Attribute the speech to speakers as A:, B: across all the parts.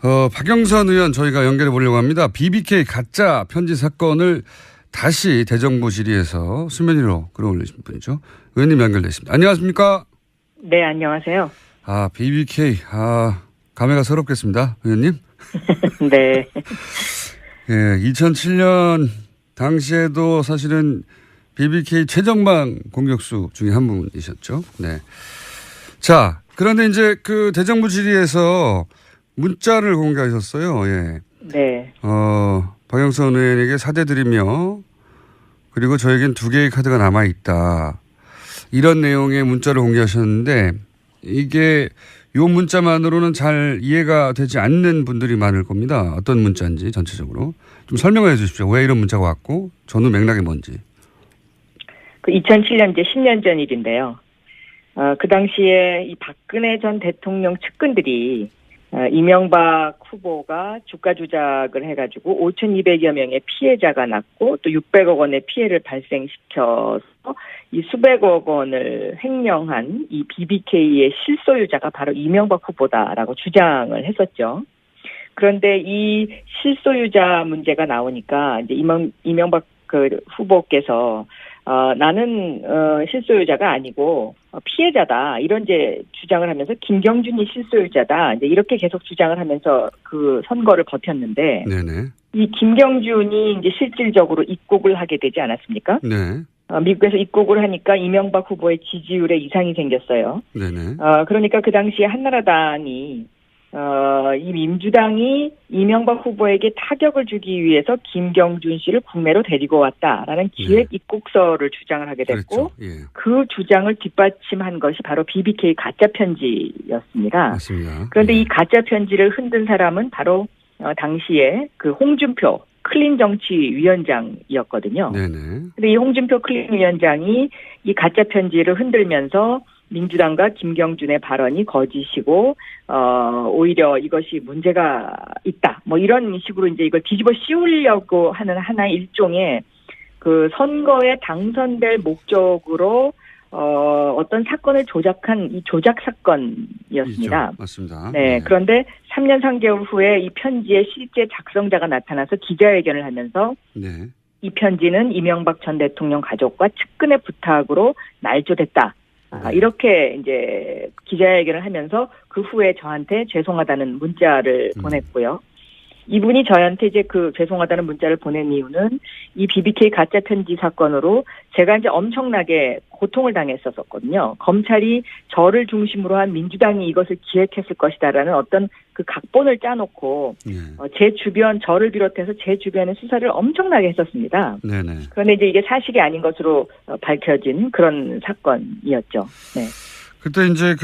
A: 박영선 의원 저희가 연결해 보려고 합니다. BBK 가짜 편지 사건을 다시 대정부 질의에서 수면 위로 끌어올리신 분이죠. 의원님 연결됐습니다. 안녕하십니까?
B: 네, 안녕하세요.
A: BBK. 감회가 새롭겠습니다. 의원님.
B: 네.
A: 예, 2007년 당시에도 사실은 BBK 최정방 공격수 중에 한 분이셨죠. 네. 자, 그런데 이제 그 대정부 질의에서 문자를 공개하셨어요. 예.
B: 네.
A: 박영선 의원에게 사죄드리며 그리고 저에겐 2개의 카드가 남아있다. 이런 내용의 문자를 공개하셨는데 이게 요 문자만으로는 잘 이해가 되지 않는 분들이 많을 겁니다. 어떤 문자인지 전체적으로. 좀 설명해 주십시오. 왜 이런 문자가 왔고 전후 맥락이 뭔지.
B: 그 2007년 이제 10년 전 일인데요. 그 당시에 이 박근혜 전 대통령 측근들이 이명박 후보가 주가 조작을 해가지고 5,200여 명의 피해자가 났고 또 600억 원의 피해를 발생시켜서 이 수백억 원을 횡령한 이 BBK의 실소유자가 바로 이명박 후보다라고 주장을 했었죠. 그런데 이 실소유자 문제가 나오니까 이제 이명박 그 후보께서 나는 실소유자가 아니고 피해자다 이런 이제 주장을 하면서 김경준이 실소유자다 이제 이렇게 계속 주장을 하면서 그 선거를 버텼는데 네네. 이 김경준이 이제 실질적으로 입국을 하게 되지 않았습니까? 네. 미국에서 입국을 하니까 이명박 후보의 지지율에 이상이 생겼어요. 네네. 그러니까 그 당시에 한나라당이 이 민주당이 이명박 후보에게 타격을 주기 위해서 김경준 씨를 국내로 데리고 왔다라는 기획 입국서를 주장을 하게 됐고 그 주장을 뒷받침한 것이 바로 BBK 가짜 편지였습니다. 맞습니다. 그런데 이 가짜 편지를 흔든 사람은 바로 당시에 그 홍준표 클린정치위원장이었거든요. 그런데 이 홍준표 클린위원장이 이 가짜 편지를 흔들면서 민주당과 김경준의 발언이 거짓이고 오히려 이것이 문제가 있다. 뭐 이런 식으로 이제 이걸 뒤집어 씌우려고 하는 하나의 일종의 그 선거에 당선될 목적으로 어떤 사건을 조작한 이 조작 사건이었습니다. 맞습니다. 네. 그런데 3년 3개월 후에 이 편지의 실제 작성자가 나타나서 기자회견을 하면서 이 편지는 이명박 전 대통령 가족과 측근의 부탁으로 날조됐다. 이렇게 이제 기자회견을 하면서 그 후에 저한테 죄송하다는 문자를 보냈고요. 이분이 저한테 이제 그 죄송하다는 문자를 보낸 이유는 이 BBK 가짜 편지 사건으로 제가 이제 엄청나게 고통을 당했었거든요. 검찰이 저를 중심으로 한 민주당이 이것을 기획했을 것이다라는 어떤 그 각본을 짜놓고 제 주변 저를 비롯해서 제 주변의 수사를 엄청나게 했었습니다. 네네. 그런데 이제 이게 사실이 아닌 것으로 밝혀진 그런 사건이었죠. 네.
A: 그때 이제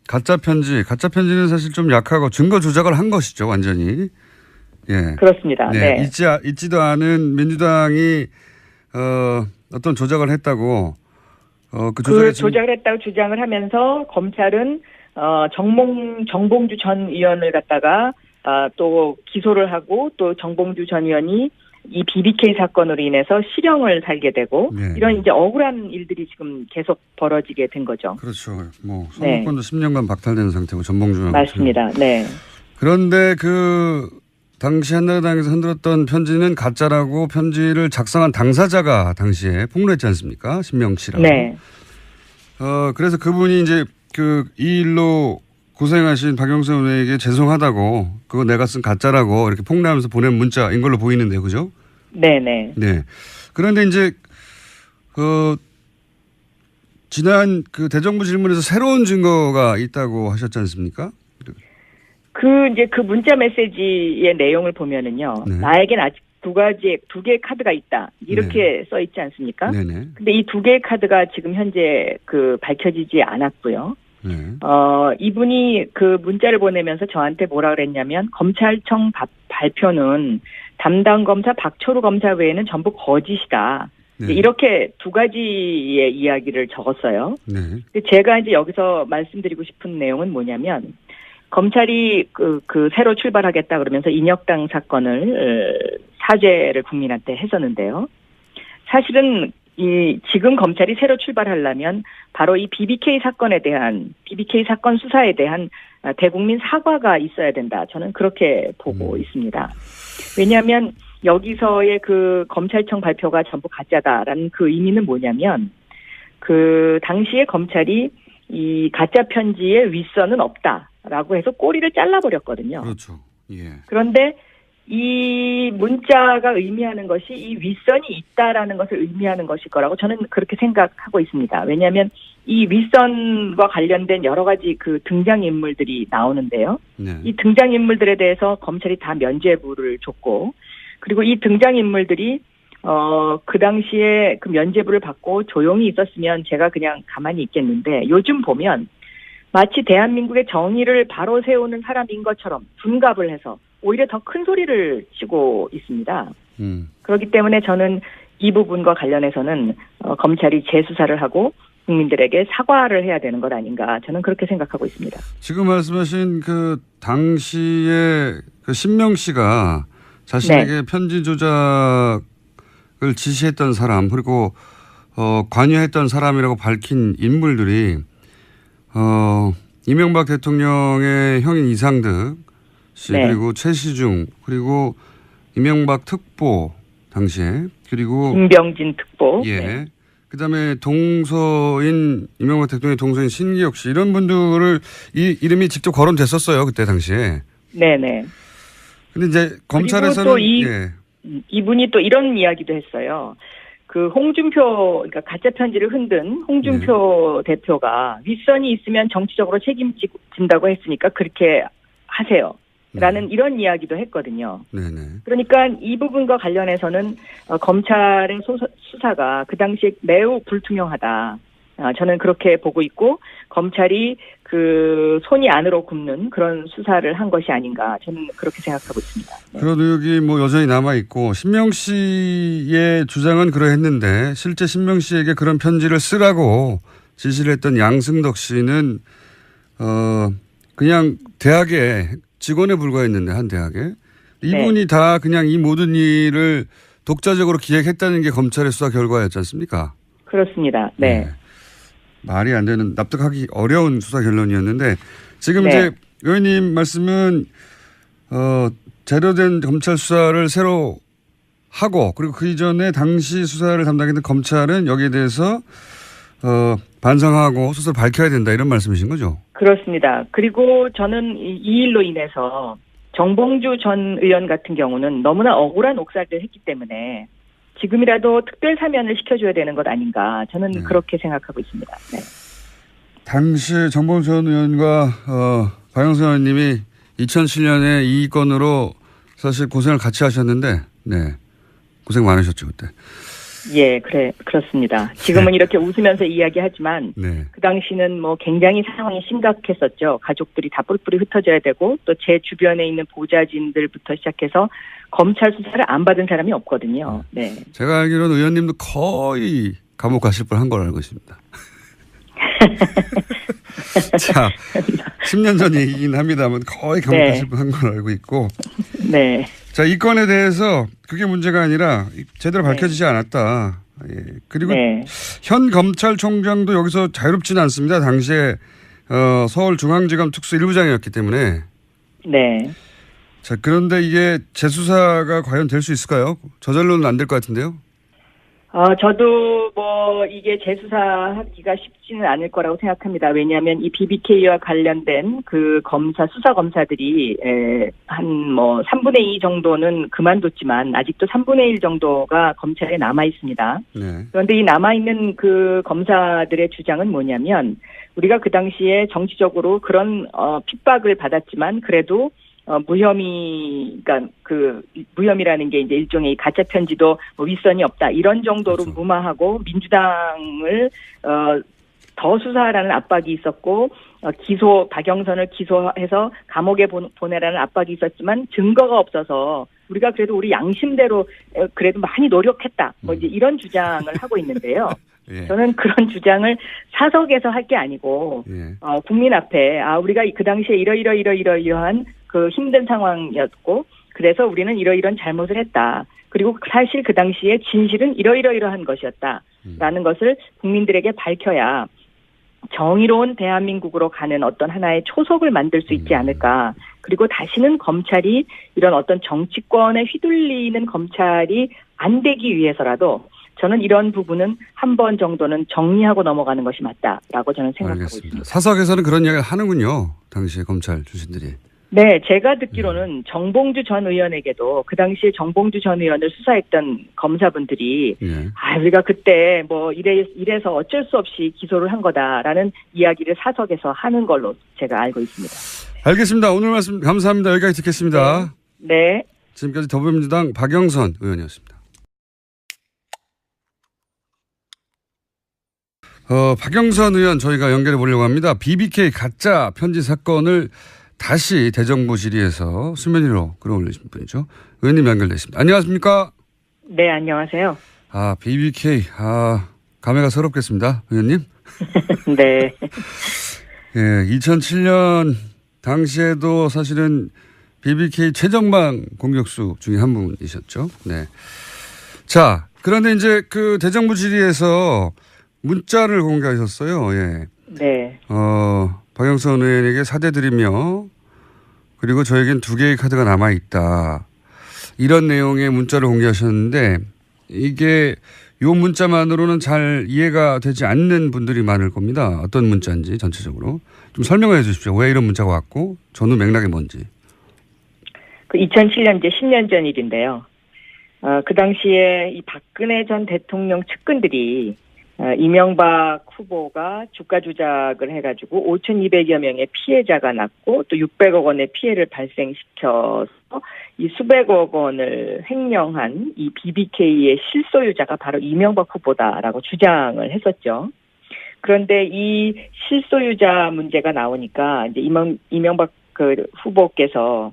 A: 가짜 편지는 사실 좀 약하고 증거 조작을 한 것이죠, 완전히. 예.
B: 그렇습니다. 네.
A: 있지도 않은 민주당이 어떤 조작을 했다고
B: 그 조작을 했다고 주장을 하면서 검찰은 정봉주 전 의원을 갖다가 또 기소를 하고 또 정봉주 전 의원이 이 BBK 사건으로 인해서 실형을 살게 되고 이런 이제 억울한 일들이 지금 계속 벌어지게 된 거죠.
A: 그렇죠. 뭐 선거권도 10년간 박탈되는 상태고 전봉주
B: 맞습니다. 네.
A: 그런데 그 당시 한나라당에서 흔들었던 편지는 가짜라고 편지를 작성한 당사자가 당시에 폭로했지 않습니까? 신명 씨라고. 네. 그래서 그분이 이제 이 일로 고생하신 박영선 의원에게 죄송하다고 그거 내가 쓴 가짜라고 이렇게 폭로하면서 보낸 문자인 걸로 보이는데요. 그죠? 네네. 네. 그런데 이제 지난 대정부 질문에서 새로운 증거가 있다고 하셨지 않습니까?
B: 이제 그 문자 메시지의 내용을 보면은요. 나에겐 아직 두 개의 카드가 있다. 이렇게 써 있지 않습니까? 네네. 근데 이 2개의 카드가 지금 현재 밝혀지지 않았고요. 이분이 그 문자를 보내면서 저한테 뭐라 그랬냐면 검찰청 발표는 담당 검사 박철우 검사 외에는 전부 거짓이다. 이렇게 2가지의 이야기를 적었어요. 근데 제가 이제 여기서 말씀드리고 싶은 내용은 뭐냐면 검찰이 새로 출발하겠다 그러면서 인혁당 사건을 사죄를 국민한테 했었는데요. 사실은 지금 검찰이 새로 출발하려면 바로 이 BBK 사건 수사에 대한 대국민 사과가 있어야 된다. 저는 그렇게 보고 있습니다. 왜냐하면 여기서의 그 검찰청 발표가 전부 가짜다라는 그 의미는 뭐냐면 그 당시에 검찰이 이 가짜 편지의 윗선은 없다라고 해서 꼬리를 잘라버렸거든요.
A: 그렇죠. 예.
B: 그런데 이 문자가 의미하는 것이 이 윗선이 있다라는 것을 의미하는 것일 거라고 저는 그렇게 생각하고 있습니다. 왜냐하면 이 윗선과 관련된 여러 가지 그 등장인물들이 나오는데요.
A: 네.
B: 이 등장인물들에 대해서 검찰이 다 면죄부를 줬고, 그리고 이 등장인물들이 그 당시에 그 면죄부를 받고 조용히 있었으면 제가 그냥 가만히 있겠는데, 요즘 보면 마치 대한민국의 정의를 바로 세우는 사람인 것처럼 둔갑을 해서 오히려 더 큰 소리를 치고 있습니다. 그렇기 때문에 저는 이 부분과 관련해서는 검찰이 재수사를 하고 국민들에게 사과를 해야 되는 것 아닌가, 저는 그렇게 생각하고 있습니다.
A: 지금 말씀하신 그 당시에 그 신명 씨가 자신에게
B: 네.
A: 편지 조작을 지시했던 사람, 그리고 관여했던 사람이라고 밝힌 인물들이 이명박 대통령의 형인 이상득 씨,
B: 네.
A: 그리고 최시중, 그리고 이명박 특보 당시에, 그리고
B: 김병진 특보.
A: 예.
B: 네.
A: 그다음에 동서인, 이명박 대통령의 동서인 신기혁 씨, 이런 분들을 이름이 직접 거론됐었어요, 그때 당시에.
B: 네네.
A: 근데 이제 검찰에서는
B: 또 이분이 또 이런 이야기도 했어요. 그 홍준표, 그러니까 가짜 편지를 흔든 홍준표 대표가 윗선이 있으면 정치적으로 책임진다고 했으니까 그렇게 하세요. 라는 이런 이야기도 했거든요.
A: 네네.
B: 그러니까 이 부분과 관련해서는 검찰의 수사가 그 당시에 매우 불투명하다. 저는 그렇게 보고 있고, 검찰이 그 손이 안으로 굽는 그런 수사를 한 것이 아닌가, 저는 그렇게 생각하고 있습니다. 네.
A: 그런 의혹이 뭐 여전히 남아있고, 신명 씨의 주장은 그러했는데 실제 신명 씨에게 그런 편지를 쓰라고 지시를 했던 양승덕 씨는 그냥 대학에 직원에 불과했는데, 한 대학에. 이분이 다 그냥 이 모든 일을 독자적으로 기획했다는 게 검찰의 수사 결과였지 않습니까?
B: 그렇습니다. 네.
A: 말이 안 되는, 납득하기 어려운 수사 결론이었는데, 지금
B: 네.
A: 이제 의원님 말씀은 제대로 된 검찰 수사를 새로 하고, 그리고 그 이전에 당시 수사를 담당했던 검찰은 여기에 대해서 반성하고 수사를 밝혀야 된다, 이런 말씀이신 거죠?
B: 그렇습니다. 그리고 저는 이 일로 인해서 정봉주 전 의원 같은 경우는 너무나 억울한 옥살이를 했기 때문에 지금이라도 특별 사면을 시켜줘야 되는 것 아닌가, 저는 그렇게 생각하고 있습니다. 네.
A: 당시 정봉주 전 의원과 박영선 의원님이 2007년에 이 건으로 사실 고생을 같이 하셨는데, 네, 고생 많으셨죠 그때.
B: 예, 그렇습니다. 지금은 이렇게 웃으면서 이야기하지만
A: 네.
B: 그 당시는 뭐 굉장히 상황이 심각했었죠. 가족들이 다 뿔뿔이 흩어져야 되고, 또 제 주변에 있는 보좌진들부터 시작해서 검찰 수사를 안 받은 사람이 없거든요. 네.
A: 제가 알기로는 의원님도 거의 감옥 가실 뻔한 걸 알고 있습니다. 자, 10년 전 얘기긴 합니다만 거의 감옥 가실 뻔한 걸 알고 있고.
B: 네.
A: 자, 이 건에 대해서 그게 문제가 아니라 제대로 밝혀지지 않았다. 예. 그리고 현 검찰총장도 여기서 자유롭지는 않습니다. 당시에 서울중앙지검 특수 1부장이었기 때문에.
B: 네.
A: 자, 그런데 이게 재수사가 과연 될 수 있을까요? 저절로는 안 될 것 같은데요.
B: 저도 뭐 이게 재수사하기가 쉽지는 않을 거라고 생각합니다. 왜냐하면 이 BBK와 관련된 그 수사 검사들이 한 뭐 3분의 2 정도는 그만뒀지만 아직도 3분의 1 정도가 검찰에 남아 있습니다. 네. 그런데 이 남아 있는 그 검사들의 주장은 뭐냐면, 우리가 그 당시에 정치적으로 그런 핍박을 받았지만 그래도 그러니까 무혐의라는 게 이제 일종의 가짜 편지도 뭐 윗선이 없다, 이런 정도로 그렇죠. 무마하고 민주당을 더 수사하라는 압박이 있었고, 박영선을 기소해서 감옥에 보내라는 압박이 있었지만 증거가 없어서 우리가 그래도 우리 양심대로 그래도 많이 노력했다, 뭐 이제 이런 주장을 하고 있는데요. 예. 저는 그런 주장을 사석에서 할 게 아니고 국민 앞에 우리가 그 당시에 이러이러한 그 힘든 상황이었고, 그래서 우리는 이러이런 잘못을 했다. 그리고 사실 그 당시에 진실은 이러이러이러한 것이었다라는 것을 국민들에게 밝혀야 정의로운 대한민국으로 가는 어떤 하나의 초석을 만들 수 있지 않을까. 그리고 다시는 검찰이 이런 어떤 정치권에 휘둘리는 검찰이 안 되기 위해서라도 저는 이런 부분은 한 번 정도는 정리하고 넘어가는 것이 맞다라고 저는 생각하고
A: 알겠습니다.
B: 있습니다.
A: 사석에서는 그런 이야기를 하는군요. 당시에 검찰 출신들이.
B: 네, 제가 듣기로는 정봉주 전 의원에게도 그 당시에 정봉주 전 의원을 수사했던 검사분들이 우리가 그때 뭐 이래서 어쩔 수 없이 기소를 한 거다라는 이야기를 사석에서 하는 걸로 제가 알고 있습니다.
A: 알겠습니다. 오늘 말씀 감사합니다. 여기까지 듣겠습니다.
B: 네.
A: 지금까지 더불어민주당 박영선 의원이었습니다. 박영선 의원 저희가 연결해 보려고 합니다. BBK 가짜 편지 사건을 다시 대정부 질의에서 수면 위로 끌어올리신 분이죠. 의원님 연결됐습니다. 안녕하십니까?
B: 네, 안녕하세요.
A: BBK. 감회가 새롭겠습니다. 의원님.
B: 네.
A: 예, 2007년 당시에도 사실은 BBK 최정방 공격수 중에 한 분이셨죠. 네. 자, 그런데 이제 그 대정부 질의에서 문자를 공개하셨어요. 예.
B: 네.
A: 박영선 의원에게 사죄드리며 그리고 저에겐 2개의 카드가 남아있다. 이런 내용의 문자를 공개하셨는데 이게 요 문자만으로는 잘 이해가 되지 않는 분들이 많을 겁니다. 어떤 문자인지 전체적으로. 좀 설명을 해 주십시오. 왜 이런 문자가 왔고 전후 맥락이 뭔지.
B: 그 2007년 이제 10년 전 일인데요. 그 당시에 이 박근혜 전 대통령 측근들이 이명박 후보가 주가 조작을 해가지고 5,200여 명의 피해자가 났고 또 600억 원의 피해를 발생시켜서 이 수백억 원을 횡령한 이 BBK의 실소유자가 바로 이명박 후보다라고 주장을 했었죠. 그런데 이 실소유자 문제가 나오니까 이제 이명박 그 후보께서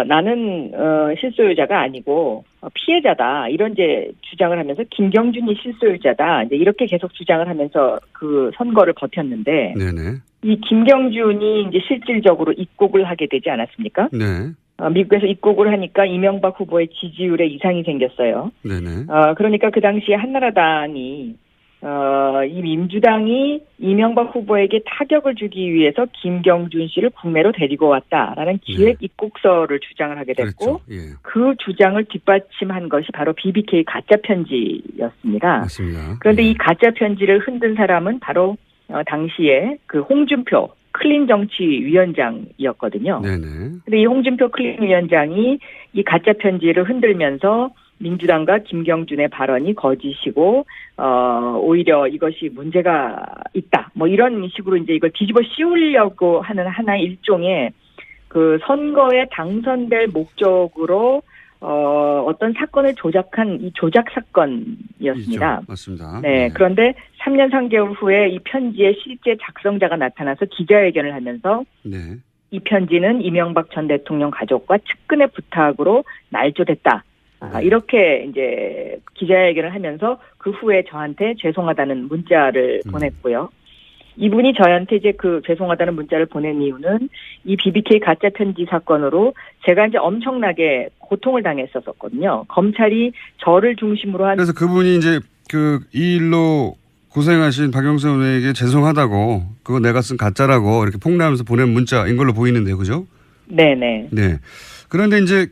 B: 나는 실소유자가 아니고 피해자다 이런 이제 주장을 하면서 김경준이 실소유자다 이제 이렇게 계속 주장을 하면서 그 선거를 버텼는데
A: 네네.
B: 이 김경준이 이제 실질적으로 입국을 하게 되지 않았습니까?
A: 네.
B: 미국에서 입국을 하니까 이명박 후보의 지지율에 이상이 생겼어요.
A: 네네.
B: 그러니까 그 당시에 한나라당이 이 민주당이 이명박 후보에게 타격을 주기 위해서 김경준 씨를 국내로 데리고 왔다라는 기획 입국서를 주장을 하게 됐고 그 주장을 뒷받침한 것이 바로 BBK 가짜 편지였습니다.
A: 맞습니다.
B: 그런데 이 가짜 편지를 흔든 사람은 바로 당시에 그 홍준표 클린정치위원장이었거든요.
A: 네네.
B: 근데 이 홍준표 클린위원장이 이 가짜 편지를 흔들면서 민주당과 김경준의 발언이 거짓이고 오히려 이것이 문제가 있다. 뭐 이런 식으로 이제 이걸 뒤집어 씌우려고 하는 하나의 일종의 그 선거에 당선될 목적으로 어떤 사건을 조작한 이 조작 사건이었습니다.
A: 있죠. 맞습니다.
B: 네. 그런데 3년 3개월 후에 이 편지의 실제 작성자가 나타나서 기자회견을 하면서
A: 네. 이
B: 편지는 이명박 전 대통령 가족과 측근의 부탁으로 날조됐다. 이렇게 이제 기자회견을 하면서 그 후에 저한테 죄송하다는 문자를 보냈고요. 이분이 저한테 이제 그 죄송하다는 문자를 보낸 이유는 이 BBK 가짜 편지 사건으로 제가 이제 엄청나게 고통을 당했었거든요. 검찰이 저를 중심으로 한.
A: 그래서 그분이 이제 이 일로 고생하신 박영선 의원에게 죄송하다고 그거 내가 쓴 가짜라고 이렇게 폭로하면서 보낸 문자인 걸로 보이는데요. 그죠? 네네. 네. 그런데 이제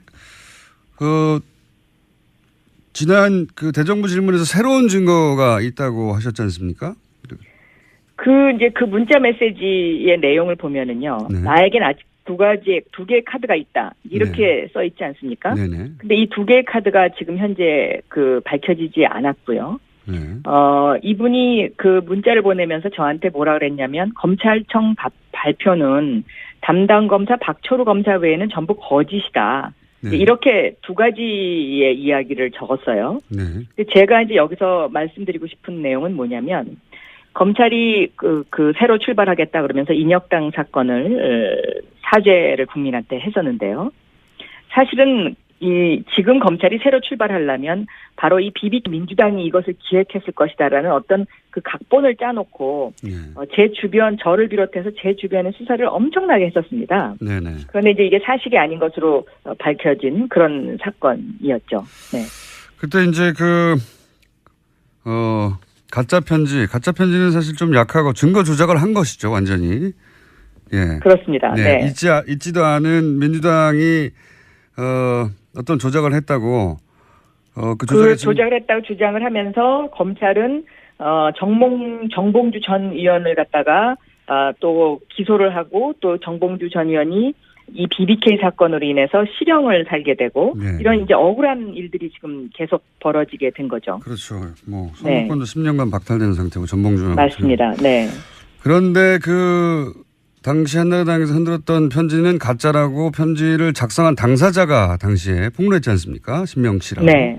A: 지난 그 대정부 질문에서 새로운 증거가 있다고 하셨지 않습니까?
B: 이제 그 문자 메시지의 내용을 보면은요. 네. 나에겐 아직 두 개의 카드가 있다. 이렇게 써 있지 않습니까? 네네. 근데 이 2개의 카드가 지금 현재 밝혀지지 않았고요. 네. 이분이 그 문자를 보내면서 저한테 뭐라 그랬냐면 검찰청 발표는 담당 검사 박철우 검사 외에는 전부 거짓이다. 네. 이렇게 2가지의 이야기를 적었어요. 네. 제가 이제 여기서 말씀드리고 싶은 내용은 뭐냐면 검찰이 새로 출발하겠다 그러면서 인혁당 사건을 사죄를 국민한테 했었는데요. 사실은 지금 검찰이 새로 출발하려면 바로 이 BBK 민주당이 이것을 기획했을 것이다라는 어떤 그 각본을 짜놓고 제 주변 저를 비롯해서 제 주변에 수사를 엄청나게 했었습니다. 네네. 그런데 이제 이게 사실이 아닌 것으로 밝혀진 그런 사건이었죠. 네.
A: 그때 이제 가짜 편지는 사실 좀 약하고 증거 조작을 한 것이죠, 완전히. 예.
B: 그렇습니다. 네.
A: 있지도 않은 민주당이 어떤 조작을 했다고. 그
B: 조작을 했다고 주장을 하면서 검찰은 정봉주 전 의원을 갖다가 또 기소를 하고 또 정봉주 전 의원이 이 BBK 사건으로 인해서 실형을 살게 되고
A: 네.
B: 이런 이제 억울한 일들이 지금 계속 벌어지게 된 거죠.
A: 그렇죠. 뭐 선거권도 10년간 박탈된 상태고 전봉주.
B: 맞습니다. 네.
A: 그런데 당시 한나라당에서 흔들었던 편지는 가짜라고 편지를 작성한 당사자가 당시에 폭로했지 않습니까? 신명 씨라고.
B: 네.